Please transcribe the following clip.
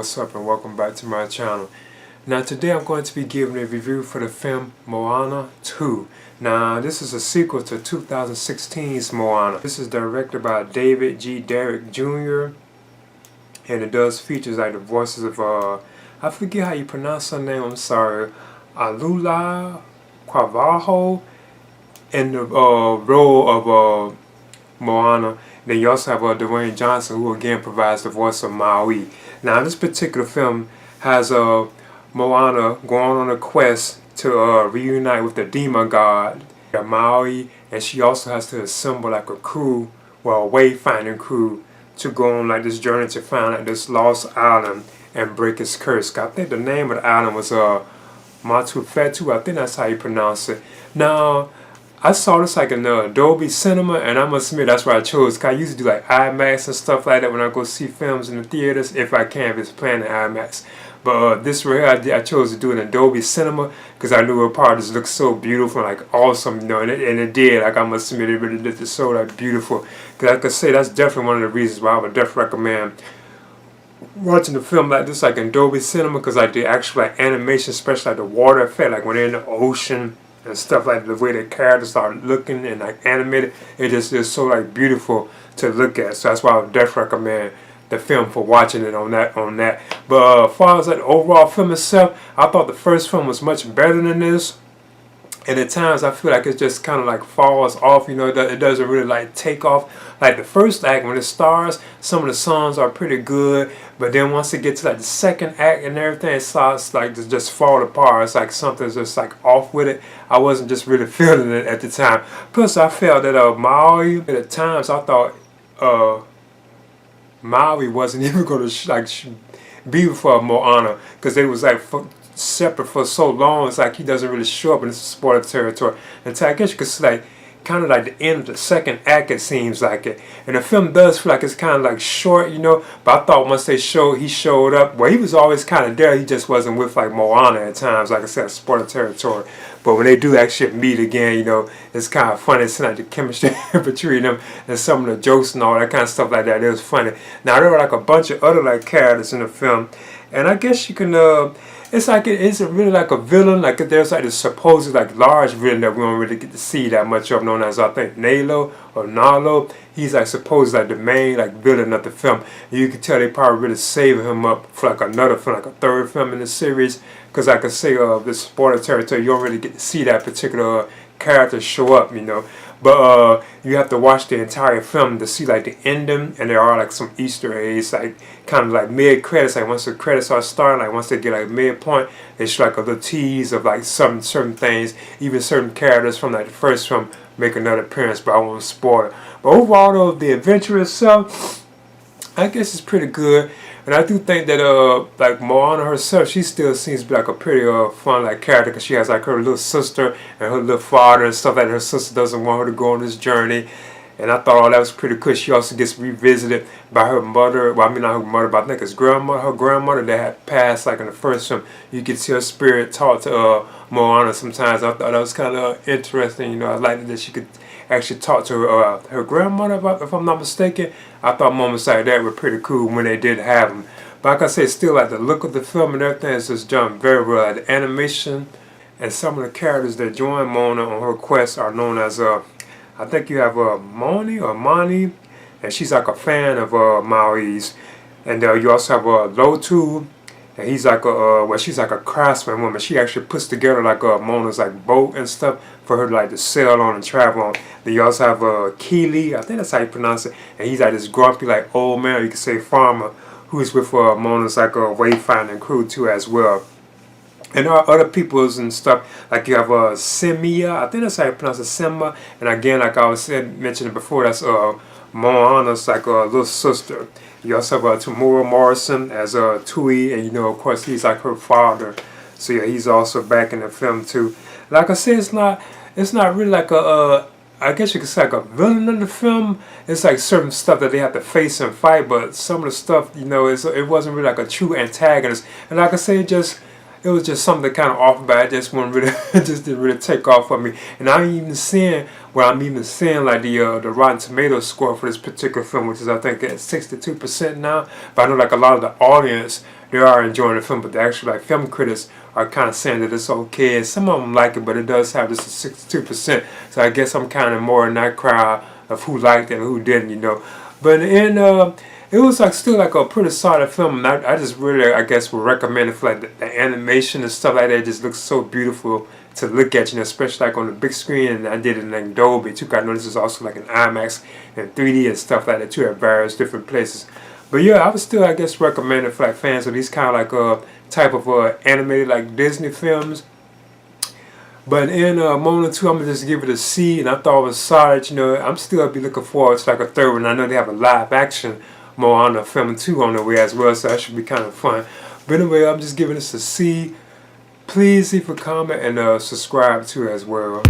what's up, and welcome back to my channel. Now today I'm going to be giving a review for the film Moana 2. Now this is a sequel to 2016's Moana. This is directed by David G. Derrick Jr. and it does features like the voices of I forget how you pronounce her name, I'm sorry, Alula Quavajo in the role of Moana. Then you also have Dwayne Johnson, who again provides the voice of Maui. Now this particular film has Moana going on a quest to reunite with the demon god Maui, and she also has to assemble like a crew, well, a wayfinding crew, to go on like this journey to find like this lost island and break its curse. I think the name of the island was Matufetu. I think that's how you pronounce it. Now I saw this like in the Dolby Cinema, and I must admit that's why I chose. Cause I used to do like IMAX and stuff like that when I go see films in the theaters, if I can, if it's playing in IMAX. But this right here, I chose to do it in Dolby Cinema because I knew a part just looked so beautiful, like awesome, you know, and it did. Like I must admit, it really looked so like beautiful. Cause I could say that's definitely one of the reasons why I would definitely recommend watching the film like this, like in Dolby Cinema, because like the actual like animation, especially like the water effect, like when they're in the ocean and stuff, like the way the characters are looking and like animated, it just is so like beautiful to look at. So that's why I would definitely recommend the film for watching it on that. But as far as like the overall film itself, I thought the first film was much better than this. And at times I feel like it just kind of like falls off, you know, it doesn't really like take off. Like the first act, when it starts, some of the songs are pretty good, but then once it gets to like the second act and everything, it starts like to just fall apart. It's like something's just like off with it. I wasn't just really feeling it at the time. Plus I felt that Maui, at times I thought Maui wasn't even going to be for Moana, because it was like separate for so long. It's like he doesn't really show up in this spoiler territory until I guess you could see like kind of like the end of the second act, it seems like it. And the film does feel like it's kind of like short, you know, but I thought once he showed up, well, he was always kind of there, he just wasn't with like Moana at times, like I said, spoiler territory. But when they do actually meet again, you know, it's kind of funny. It's like the chemistry between them and some of the jokes and all that kind of stuff like that. It was funny. Now there were like a bunch of other like characters in the film, and I guess you can it's like it's really like a villain. Like there's like this supposed like large villain that we don't really get to see that much of, known as I think Nalo or Nalo. He's like supposed like the main like villain of the film. And you can tell they probably really saving him up for like another film, like a third film in the series. Because I can say this spoiler territory, you don't really get to see that particular character show up, you know. But you have to watch the entire film to see like the ending, and there are like some Easter eggs, like kind of like mid credits. Like once the credits are starting, like once they get like midpoint, they show like a little tease of like some certain things. Even certain characters from like the first film make another appearance, but I won't spoil it. But overall, though, the adventure itself, I guess it's pretty good. And I do think that like Moana herself, she still seems to be like a pretty fun like character, because she has like her little sister and her little father and stuff like that. Her sister doesn't want her to go on this journey, and I thought all that was pretty cool. She also gets revisited by her mother. Well, I mean not her mother, but I think it's grandmother. Her grandmother that had passed like in the first film. You could see her spirit talk to Moana sometimes. I thought that was kind of interesting. You know, I liked that she could actually talk to her grandmother, if I'm not mistaken. I thought moments like that were pretty cool when they did have them. But like I said, still like the look of the film and everything is just done very well. Like the animation and some of the characters that join Moana on her quest are known as I think you have Mani, and she's like a fan of Maui's. And you also have Lotu, and he's like well, she's like a craftsman woman. She actually puts together like Mona's like boat and stuff for her to like to sail on and travel on. Then you also have Keely, I think that's how you pronounce it, and he's like this grumpy like old man, you can say farmer, who's with Mona's like a wayfinding crew too as well. And there are other peoples and stuff, like you have Simia, I think that's how you pronounce it, Simba. And again, like I was mentioning before, that's Moana's like a little sister. You also have Tamura Morrison as Tui, and you know, of course, he's like her father. So yeah, he's also back in the film too. Like I said, it's not really like I guess you could say like a villain in the film. It's like certain stuff that they have to face and fight, but some of the stuff, you know, it wasn't really like a true antagonist. And like I say, it was just something kind of off, but I just wasn't really, just didn't really take off for me. And I'm even seeing like the Rotten Tomatoes score for this particular film, which is I think at 62% now. But I know like a lot of the audience they are enjoying the film, but the actual like film critics are kind of saying that it's okay, and some of them like it, but it does have this 62%. So I guess I'm kind of more in that crowd of who liked it and who didn't, you know. But in it was like still like a pretty solid film, and I just really, I guess, would recommend it for like the animation and stuff like that. It just looks so beautiful to look at, you know, especially like on the big screen. And I did it in like Dolby too. I know this is also like an IMAX and 3D and stuff like that too at various different places. But yeah, I would still, I guess, recommend it for like fans of these kind of like type of animated like Disney films. But in Moana 2, I'm going to just give it a C, and I thought it was solid. You know, I'm still be looking forward to like a third one. I know they have a live action Moana film 2 on the way as well, so that should be kind of fun. But anyway, I'm just giving this a C. Please leave a comment and subscribe too as well.